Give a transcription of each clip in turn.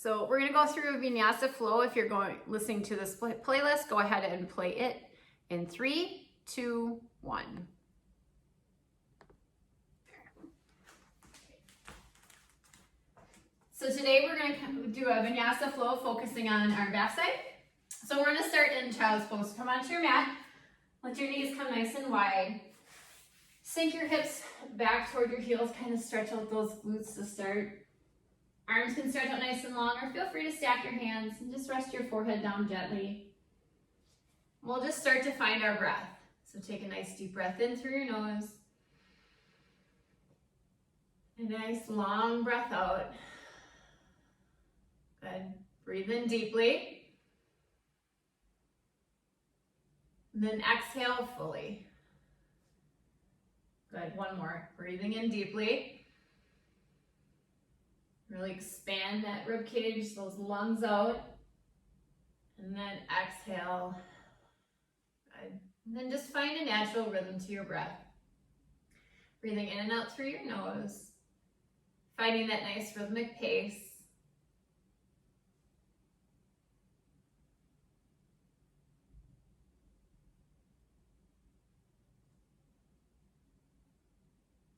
So we're gonna go through a Vinyasa flow. If you're listening to this playlist, go ahead and play it in 3, 2, 1. So today we're gonna do a Vinyasa flow focusing on our backside. So we're gonna start in child's pose. Come onto your mat, let your knees come nice and wide. Sink your hips back toward your heels, kind of stretch out those glutes to start. Arms can stretch out nice and long, or feel free to stack your hands and just rest your forehead down gently. We'll just start to find our breath. So take a nice deep breath in through your nose. A nice long breath out. Good. Breathe in deeply. And then exhale fully. Good. One more. Breathing in deeply. Really expand that rib cage, those lungs out. And then exhale. Good. And then just find a natural rhythm to your breath. Breathing in and out through your nose. Finding that nice rhythmic pace.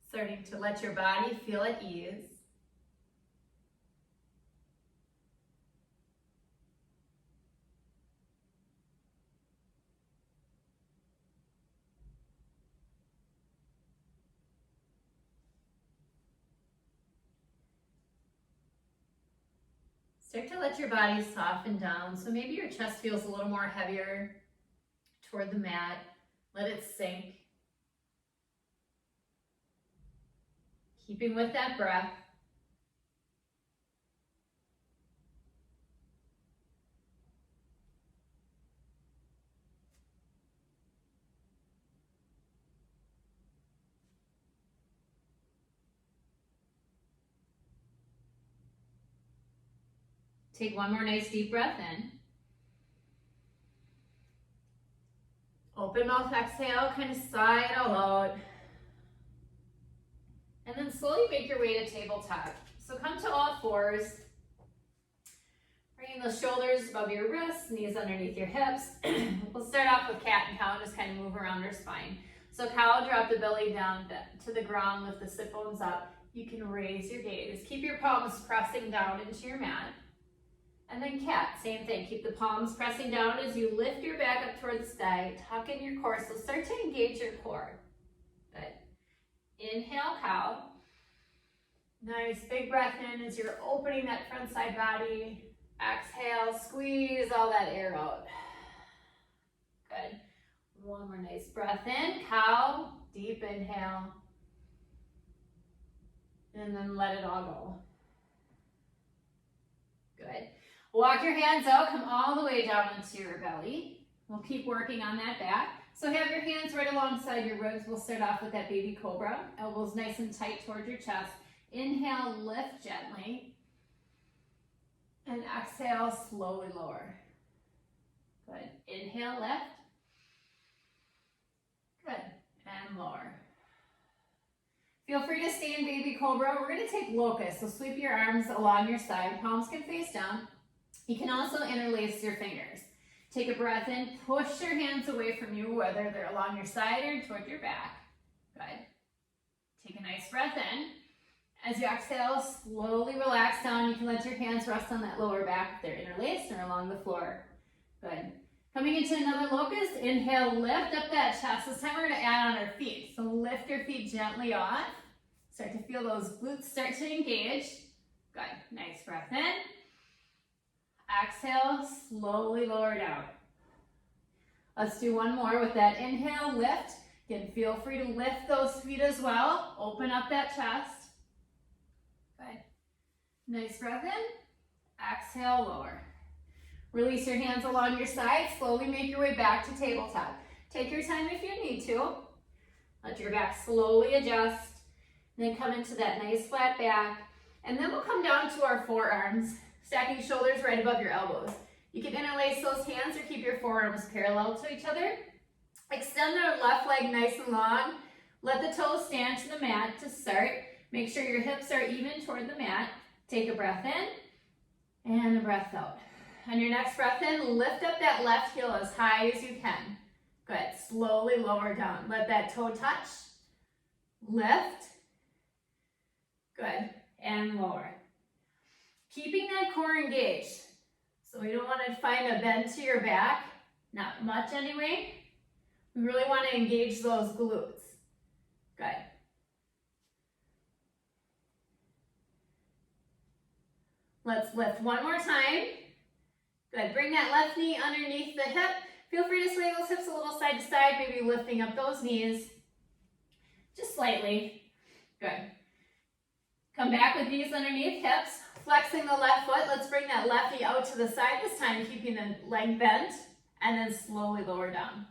Starting to let your body feel at ease. Start to let your body soften down. So maybe your chest feels a little more heavier toward the mat. Let it sink. Keeping with that breath. Take one more nice deep breath in. Open mouth exhale, kind of sigh it all out. And then slowly make your way to tabletop. So come to all fours. Bringing those shoulders above your wrists, knees underneath your hips. We'll start off with cat and cow and just kind of move around our spine. So cow, drop the belly down to the ground, lift the sit bones up. You can raise your gaze. Keep your palms pressing down into your mat. And then cat, same thing. Keep the palms pressing down as you lift your back up toward the sky. Tuck in your core. So start to engage your core. Good. Inhale, cow. Nice big breath in as you're opening that front side body. Exhale, squeeze all that air out. Good. One more nice breath in. Cow, deep inhale. And then let it all go. Good. Walk your hands out, come all the way down into your belly. We'll keep working on that back. So have your hands right alongside your ribs. We'll start off with that baby cobra. Elbows nice and tight towards your chest. Inhale, lift gently. And exhale, slowly lower. Good. Inhale, lift. Good. And lower. Feel free to stay in baby cobra. We're going to take locust. So sweep your arms along your side. Palms can face down. You can also interlace your fingers. Take a breath in. Push your hands away from you, whether they're along your side or toward your back. Good. Take a nice breath in. As you exhale, slowly relax down. You can let your hands rest on that lower back if they're interlaced or along the floor. Good. Coming into another locust, inhale, lift up that chest. This time we're going to add on our feet. So lift your feet gently off. Start to feel those glutes start to engage. Good. Nice breath in. Exhale, slowly lower down. Let's do one more with that inhale, lift. Again, feel free to lift those feet as well. Open up that chest. Good. Nice breath in. Exhale, lower. Release your hands along your side. Slowly make your way back to tabletop. Take your time if you need to. Let your back slowly adjust. Then come into that nice flat back. And then we'll come down to our forearms, stacking shoulders right above your elbows. You can interlace those hands or keep your forearms parallel to each other. Extend the left leg nice and long. Let the toes stand to the mat to start. Make sure your hips are even toward the mat. Take a breath in. And a breath out. On your next breath in, lift up that left heel as high as you can. Good. Slowly lower down. Let that toe touch. Lift. Good. And lower. Keeping that core engaged. So we don't want to find a bend to your back. Not much anyway. We really want to engage those glutes. Good. Let's lift one more time. Good. Bring that left knee underneath the hip. Feel free to sway those hips a little side to side, maybe lifting up those knees just slightly. Good. Come back with knees underneath hips, flexing the left foot. Let's bring that left knee out to the side this time, keeping the leg bent, and then slowly lower down.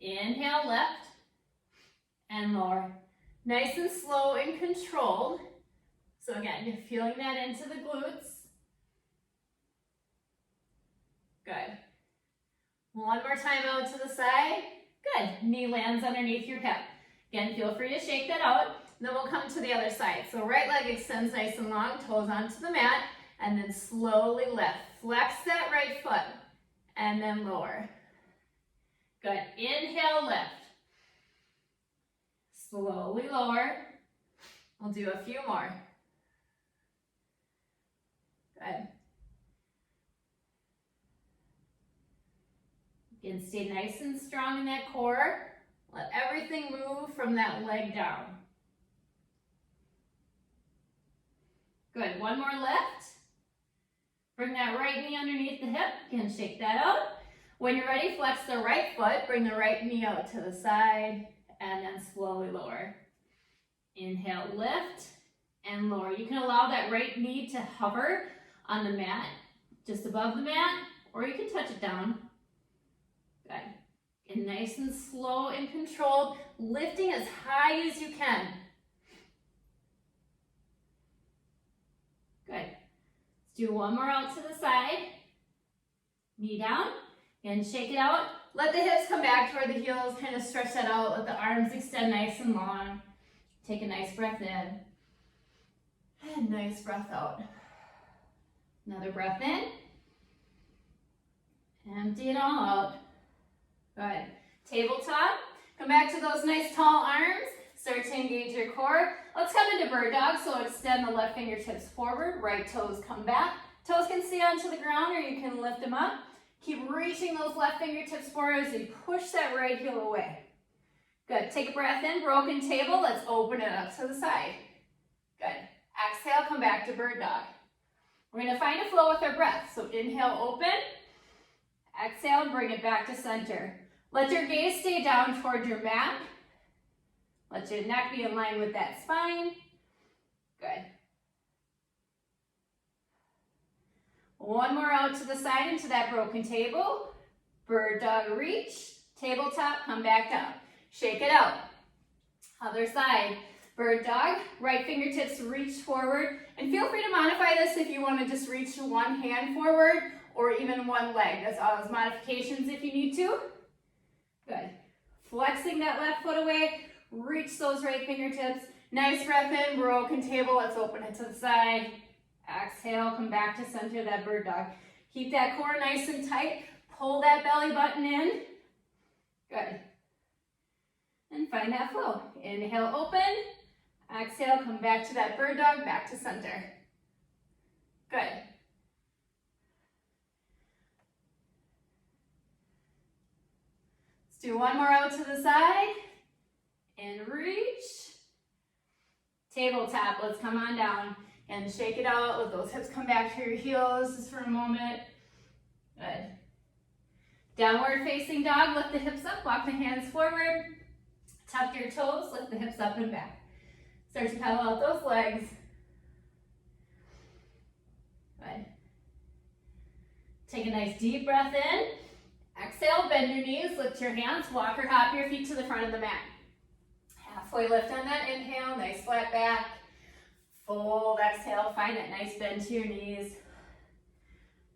Inhale, lift, and lower. Nice and slow and controlled. So again, you're feeling that into the glutes. Good. One more time out to the side. Good. Knee lands underneath your hip. Again, feel free to shake that out. Then we'll come to the other side. So right leg extends nice and long, toes onto the mat, and then slowly lift. Flex that right foot, and then lower. Good. Inhale, lift. Slowly lower. We'll do a few more. Good. Again, stay nice and strong in that core. Let everything move from that leg down. Good, one more lift. Bring that right knee underneath the hip. Again, shake that out. When you're ready, flex the right foot. Bring the right knee out to the side and then slowly lower. Inhale, lift and lower. You can allow that right knee to hover on the mat, just above the mat, or you can touch it down. Good. And nice and slow and controlled, lifting as high as you can. Good. Let's do one more out to the side. Knee down and shake it out. Let the hips come back toward the heels, kind of stretch that out. Let the arms extend nice and long. Take a nice breath in. And nice breath out. Another breath in. Empty it all out. Good. Tabletop. Come back to those nice tall arms. Start to engage your core. Let's come into bird dog. So extend the left fingertips forward. Right toes come back. Toes can stay onto the ground or you can lift them up. Keep reaching those left fingertips forward as you push that right heel away. Good. Take a breath in. Broken table. Let's open it up to the side. Good. Exhale. Come back to bird dog. We're going to find a flow with our breath. So inhale, open. Exhale, bring it back to center. Let your gaze stay down toward your mat. Let your neck be in line with that spine. Good. One more out to the side into that broken table. Bird dog reach. Tabletop, come back up. Shake it out. Other side. Bird dog, right fingertips reach forward. And feel free to modify this if you want to just reach one hand forward or even one leg. That's all those modifications if you need to. Good. Flexing that left foot away. Reach those right fingertips. Nice breath in, broken table. Let's open it to the side. Exhale, come back to center, that bird dog. Keep that core nice and tight. Pull that belly button in. Good. And find that flow. Inhale, open. Exhale, come back to that bird dog, back to center. Good. Let's do one more out to the side. And reach. Tabletop, let's come on down. And shake it out. Let those hips come back to your heels just for a moment. Good. Downward facing dog, lift the hips up, walk the hands forward. Tuck your toes, lift the hips up and back. Start to pedal out those legs. Good. Take a nice deep breath in. Exhale, bend your knees, lift your hands, walk or hop your feet to the front of the mat. Halfway lift on that inhale, nice flat back. Fold, exhale, find that nice bend to your knees.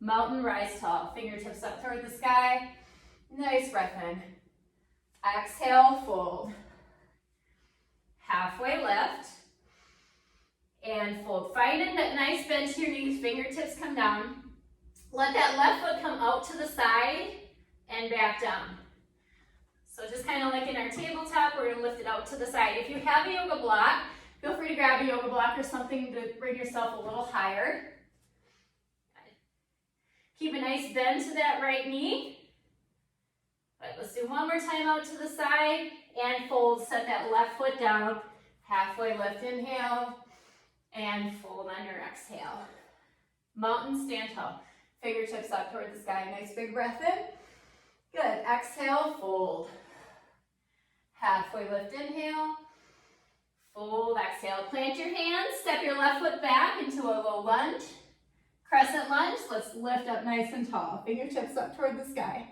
Mountain rise tall, fingertips up toward the sky. Nice breath in. Exhale, fold. Halfway lift. and fold. Find a nice bend to your knees, fingertips come down. Let that left foot come out to the side and back down. So just kind of like in our tabletop, we're gonna lift it out to the side. If you have a yoga block, feel free to grab a yoga block or something to bring yourself a little higher. Keep a nice bend to that right knee. All right, let's do one more time out to the side and fold. Set that left foot down. Halfway lift, inhale, and fold on your exhale. Mountain stand tall. Fingertips up toward the sky. Nice big breath in. Good. Exhale, fold. Halfway lift, inhale. Fold, exhale. Plant your hands. Step your left foot back into a low lunge. Crescent lunge. Let's lift up nice and tall. Fingertips up toward the sky.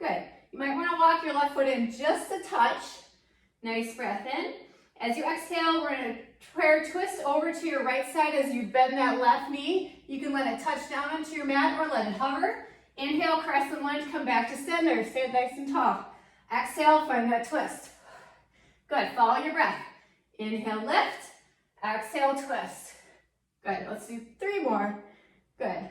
Good. You might want to walk your left foot in just a touch. Nice breath in. As you exhale, we're going to prayer twist over to your right side as you bend that left knee. You can let it touch down onto your mat or let it hover. Inhale, crescent lunge, come back to center. Stand nice and tall. Exhale, find that twist. Good, follow your breath. Inhale, lift. Exhale, twist. Good, let's do 3 more. Good.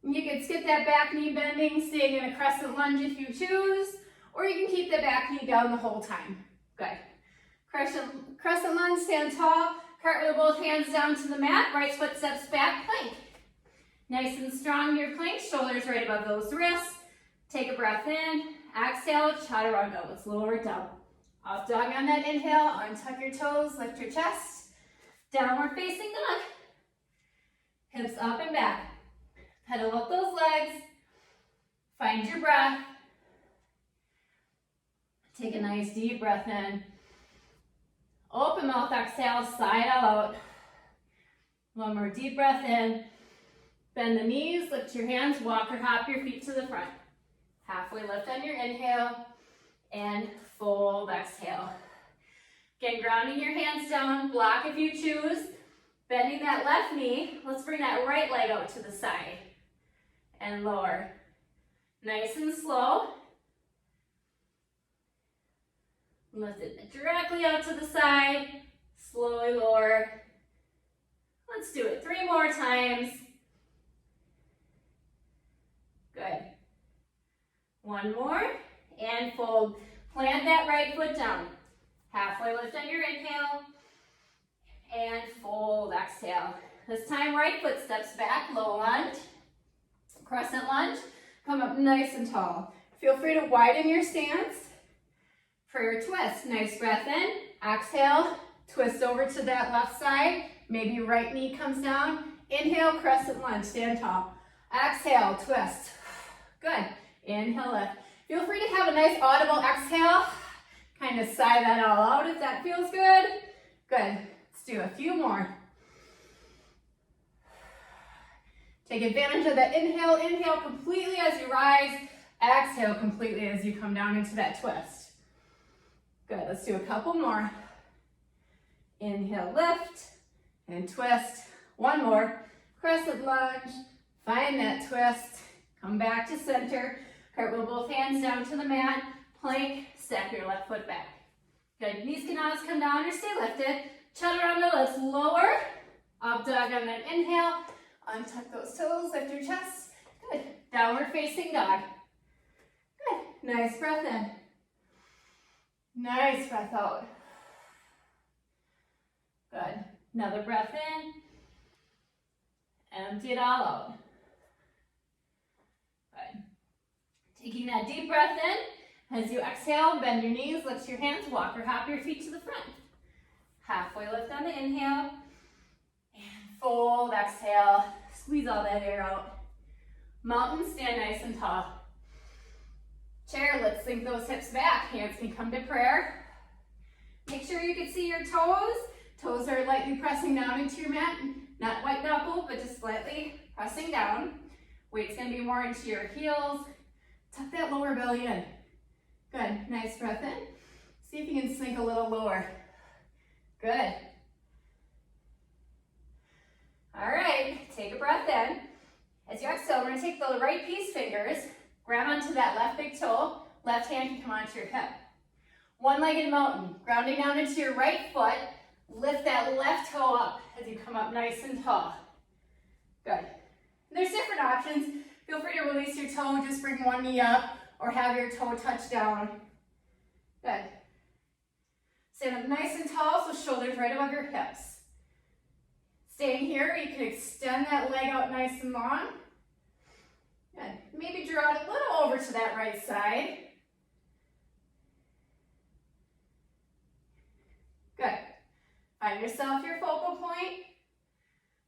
You can skip that back knee bending, staying in a crescent lunge if you choose, or you can keep the back knee down the whole time. Good. Crescent lunge, stand tall. Cartwheel both hands down to the mat. Right foot steps back, plank. Nice and strong your plank. Shoulders right above those wrists. Take a breath in. Exhale, chaturanga. Let's lower it down. Up dog on that inhale. Untuck your toes. Lift your chest. Downward facing dog. Hips up and back. Pedal up those legs. Find your breath. Take a nice deep breath in. Open mouth, exhale, side out. One more deep breath in. Bend the knees, lift your hands, walk or hop your feet to the front. Halfway lift on your inhale, and fold, exhale. Again, grounding your hands down, block if you choose. Bending that left knee, let's bring that right leg out to the side. And lower. Nice and slow. Lift it directly out to the side, slowly lower. Let's do it 3 more times. Good. 1 more, and fold. Plant that right foot down. Halfway lift on your inhale, and fold, exhale. This time, right foot steps back, low lunge, crescent lunge. Come up nice and tall. Feel free to widen your stance. For your twist, nice breath in, exhale, twist over to that left side, maybe right knee comes down, inhale, crescent lunge, stand tall, exhale, twist, good, inhale, lift. Feel free to have a nice audible exhale, kind of sigh that all out if that feels good, good, let's do a few more. Take advantage of that inhale, inhale completely as you rise, exhale completely as you come down into that twist. Good, let's do a couple more. Inhale, lift, and twist. 1 more. Crescent lunge, find that twist. Come back to center. Cartwheel both hands down to the mat. Plank, step your left foot back. Good, knees can always come down or stay lifted. Chaturanga, let's lower. Up dog on that inhale. Untuck those toes, lift your chest. Good, downward facing dog. Good, nice breath in. Nice breath out. Good. Another breath in. Empty it all out. Good. Taking that deep breath in. As you exhale, bend your knees, lift your hands, walk or hop your feet to the front. Halfway lift on the inhale. And fold, exhale. Squeeze all that air out. Mountain, stand nice and tall. Chair, let's sink those hips back. Hands can come to prayer. Make sure you can see your toes. Toes are lightly pressing down into your mat. Not white knuckle, but just slightly pressing down. Weight's gonna be more into your heels. Tuck that lower belly in. Good, nice breath in. See if you can sink a little lower. Good. All right, take a breath in. As you exhale, we're gonna take the right peace fingers, grab onto that left big toe, left hand can come onto your hip. One-legged mountain, grounding down into your right foot, Lift that left toe up as you come up nice and tall. Good. And there's different options. Feel free to release your toe, just bring one knee up, or have your toe touch down. Good. Stand up nice and tall, so shoulders right above your hips. Staying here, you can extend that leg out nice and long. Good. Maybe draw it a little over to that right side. Good. Find yourself your focal point.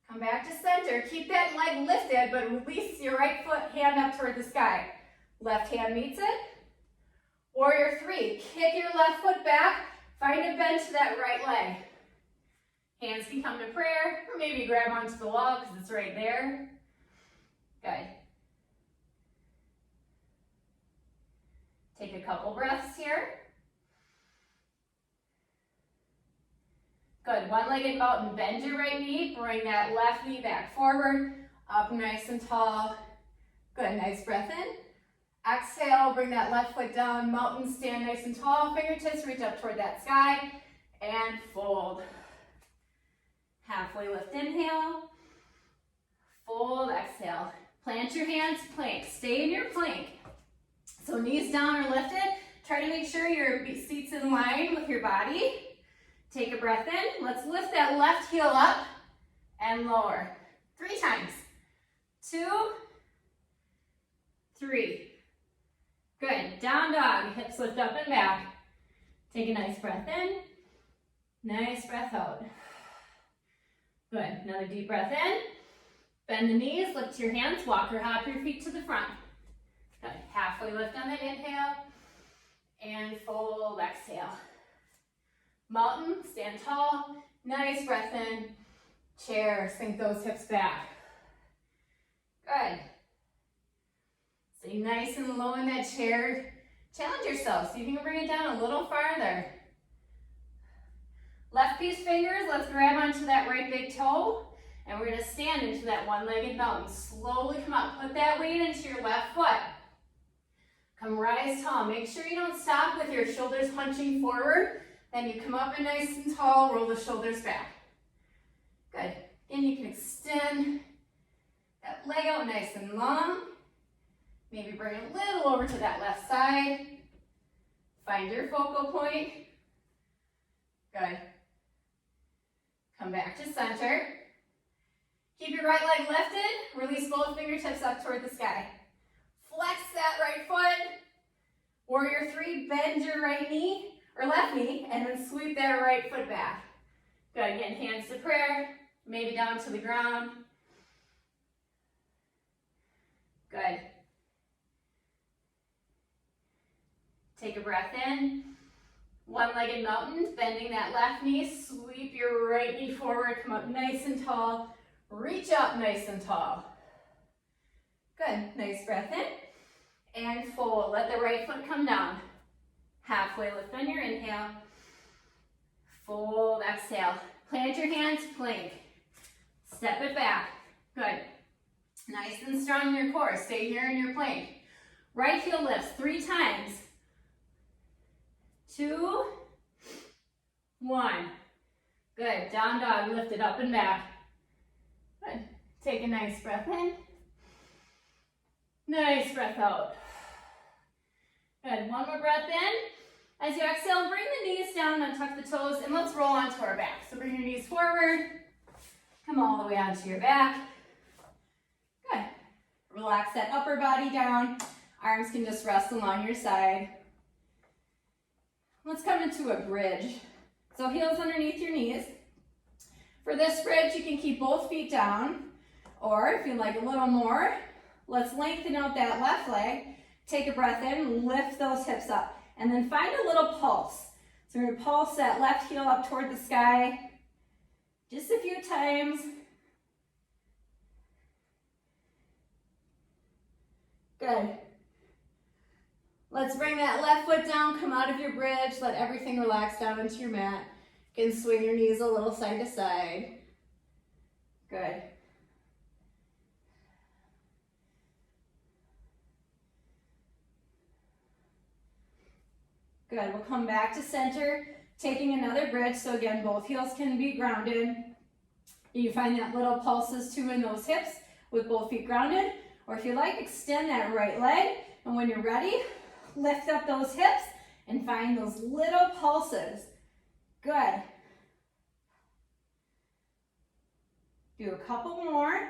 Come back to center. Keep that leg lifted, but release your right foot, hand up toward the sky. Left hand meets it. Warrior three. Kick your left foot back. Find a bend to that right leg. Hands can come to prayer, or maybe grab onto the wall because it's right there. Good. Take a couple breaths here. Good. One-legged mountain. Bend your right knee. Bring that left knee back forward. Up nice and tall. Good. Nice breath in. Exhale. Bring that left foot down. Mountain. Stand nice and tall. Fingertips reach up toward that sky. And fold. Halfway lift. Inhale. Fold. Exhale. Plant your hands. Plank. Stay in your plank. So knees down or lifted. Try to make sure your seat's in line with your body. Take a breath in. Let's lift that left heel up and lower. 3 times. 2, 3. Good. Down dog. Hips lift up and back. Take a nice breath in. Nice breath out. Good. Another deep breath in. Bend the knees. Lift your hands. Walk or hop your feet to the front. Good. Halfway lift on the inhale. And fold. Exhale. Mountain, stand tall, nice breath in, chair, sink those hips back. Good. Stay nice and low in that chair. Challenge yourself, see if you can bring it down a little farther. Left piece fingers, let's grab onto that right big toe, and we're gonna stand into that one-legged mountain. Slowly come up, put that weight into your left foot. Come rise tall, make sure you don't stop with your shoulders hunching forward. Then you come up and nice and tall, roll the shoulders back. Good. Again, you can extend that leg out nice and long. Maybe bring it a little over to that left side. Find your focal point. Good. Come back to center. Keep your right leg lifted. Release both fingertips up toward the sky. Flex that right foot. Warrior three, bend your right knee. Or left knee, and then sweep that right foot back. Good, again, hands to prayer, maybe down to the ground. Good. Take a breath in. One-legged mountain, bending that left knee, sweep your right knee forward, come up nice and tall, reach up nice and tall. Good, nice breath in, and fold. Let the right foot come down. Halfway lift on your inhale. Fold, exhale. Plant your hands, plank. Step it back. Good. Nice and strong in your core. Stay here in your plank. Right heel lifts 3 times. 2, 1. Good. Down dog, lift it up and back. Good. Take a nice breath in. Nice breath out. Good. One more breath in. As you exhale, bring the knees down, untuck the toes, and let's roll onto our back. So bring your knees forward. Come all the way onto your back. Good. Relax that upper body down. Arms can just rest along your side. Let's come into a bridge. So heels underneath your knees. For this bridge, you can keep both feet down. Or if you'd like a little more, let's lengthen out that left leg. Take a breath in, lift those hips up, and then find a little pulse. So we're going to pulse that left heel up toward the sky just a few times. Good. Let's bring that left foot down, come out of your bridge, let everything relax down into your mat. You can swing your knees a little side to side. Good. Good, we'll come back to center. Taking another bridge, so again, both heels can be grounded. You find that little pulses too in those hips with both feet grounded, or if you like, extend that right leg, and when you're ready, lift up those hips and find those little pulses. Good. Do a couple more.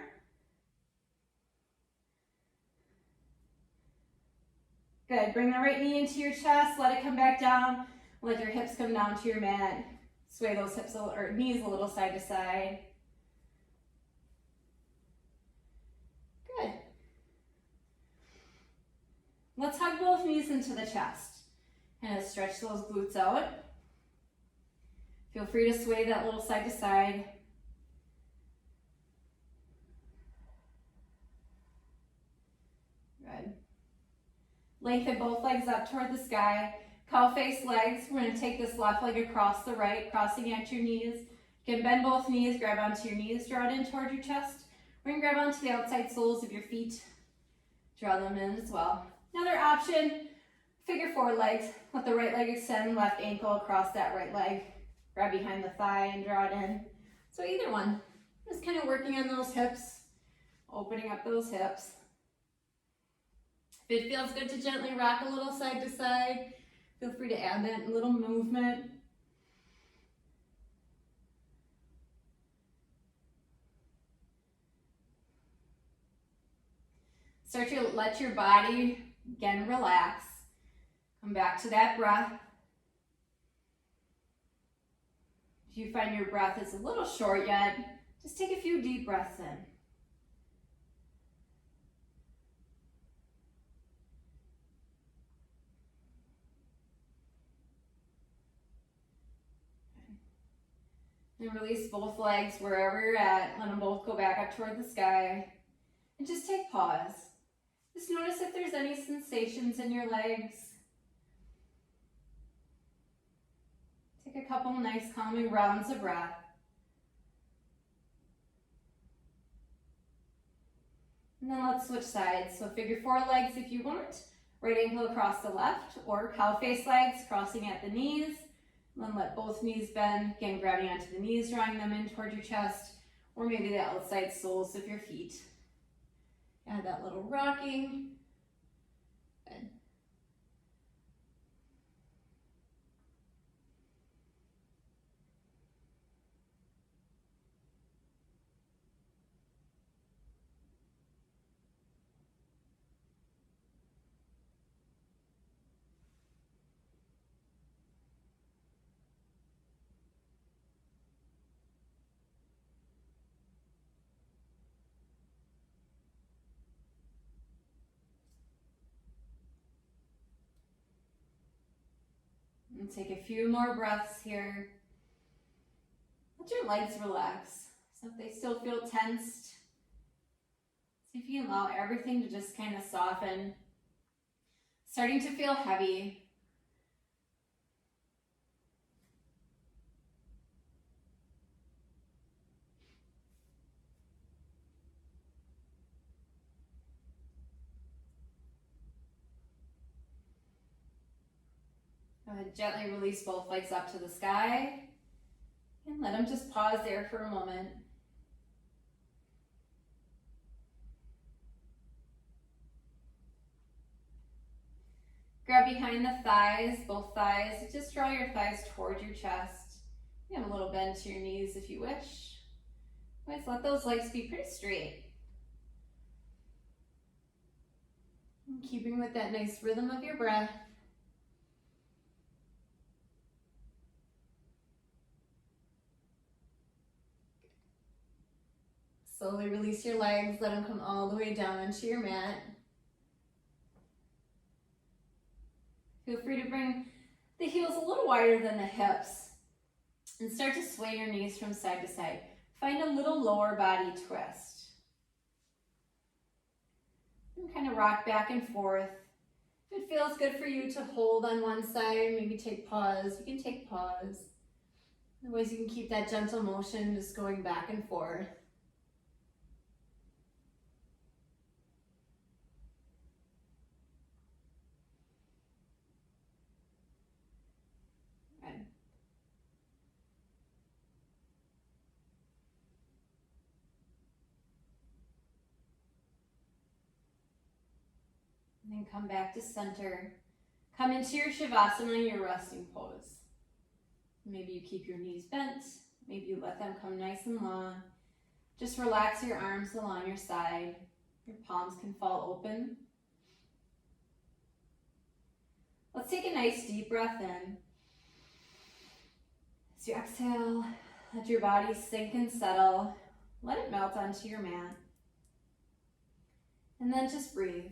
Good, bring the right knee into your chest, let it come back down, let your hips come down to your mat. Sway those hips or knees a little side to side. Good. Let's hug both knees into the chest. And stretch those glutes out. Feel free to sway that little side to side. Good. Lengthen both legs up toward the sky. Cow face legs. We're going to take this left leg across the right, crossing at your knees. You can bend both knees, grab onto your knees, draw it in toward your chest. We're going to grab onto the outside soles of your feet. Draw them in as well. Another option, figure four legs. Let the right leg extend, left ankle across that right leg. Grab behind the thigh and draw it in. So either one. Just kind of working on those hips, opening up those hips. If it feels good to gently rock a little side to side, feel free to add that little movement. Start to let your body, again, relax. Come back to that breath. If you find your breath is a little short yet, just take a few deep breaths in. And release both legs wherever you're at. Let them both go back up toward the sky. And just take pause. Just notice if there's any sensations in your legs. Take a couple nice calming rounds of breath. And then let's switch sides. So figure four legs if you want. Right ankle across the left, or cow face legs crossing at the knees. Then let both knees bend, again grabbing onto the knees, drawing them in toward your chest, or maybe the outside soles of your feet. Add that little rocking. Good. And take a few more breaths here. Let your legs relax. So if they still feel tensed, see if you can allow everything to just kind of soften. Starting to feel heavy. Go ahead, gently release both legs up to the sky. And let them just pause there for a moment. Grab behind the thighs, both thighs. Just draw your thighs toward your chest. You have a little bend to your knees if you wish. Always let those legs be pretty straight. And keeping with that nice rhythm of your breath. Slowly release your legs, let them come all the way down into your mat. Feel free to bring the heels a little wider than the hips and start to sway your knees from side to side. Find a little lower body twist. And kind of rock back and forth. If it feels good for you to hold on one side, maybe take pause. You can take pause. Otherwise, you can keep that gentle motion just going back and forth. then come back to center. Come into your Shavasana, your resting pose. Maybe you keep your knees bent. Maybe you let them come nice and long. Just relax your arms along your side. Your palms can fall open. Let's take a nice deep breath in. As you exhale, let your body sink and settle. Let it melt onto your mat. And then just breathe.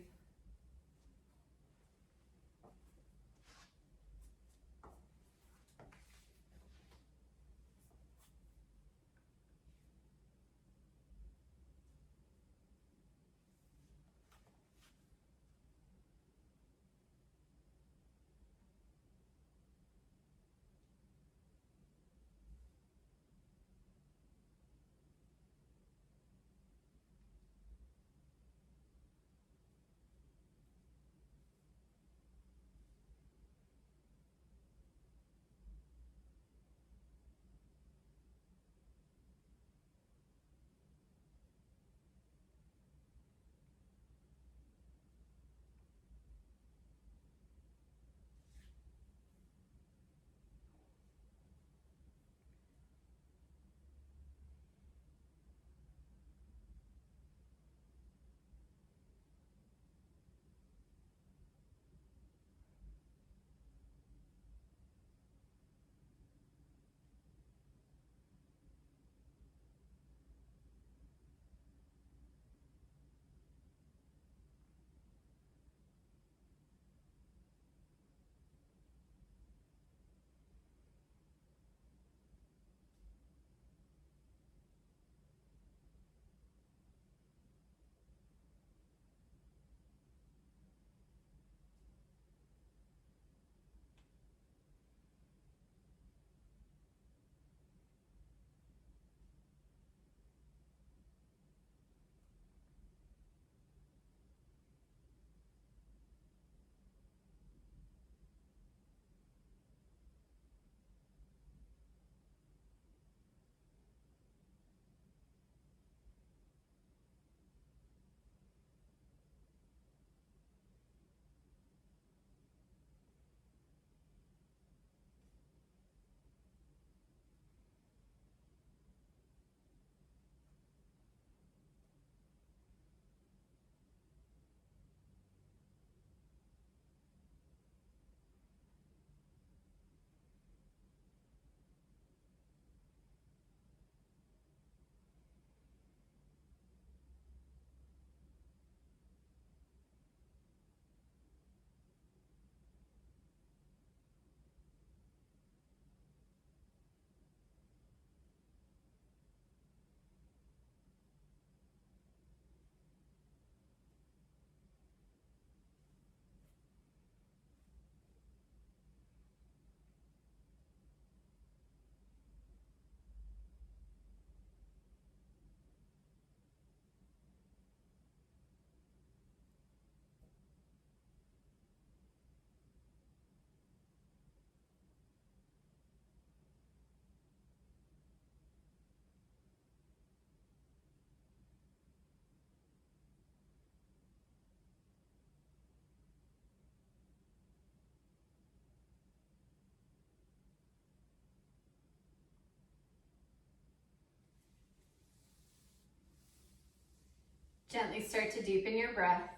Gently start to deepen your breath.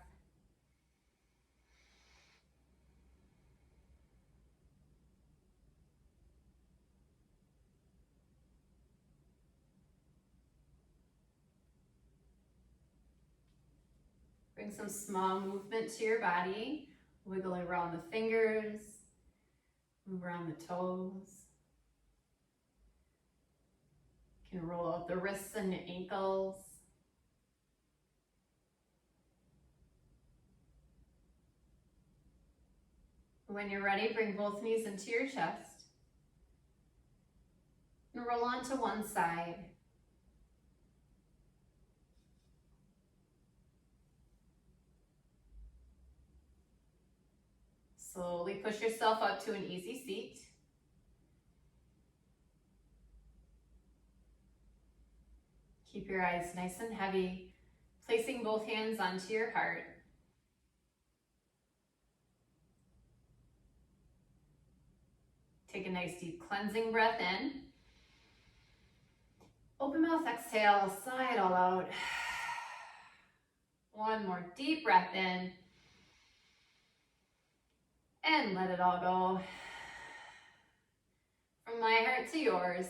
Bring some small movement to your body. Wiggle around the fingers, move around the toes. You can roll out the wrists and the ankles. When you're ready, bring both knees into your chest and roll onto one side. Slowly push yourself up to an easy seat. Keep your eyes nice and heavy, placing both hands onto your heart. Take a nice deep cleansing breath in. Open mouth exhale, sigh it all out. One more deep breath in. And let it all go. From my heart to yours,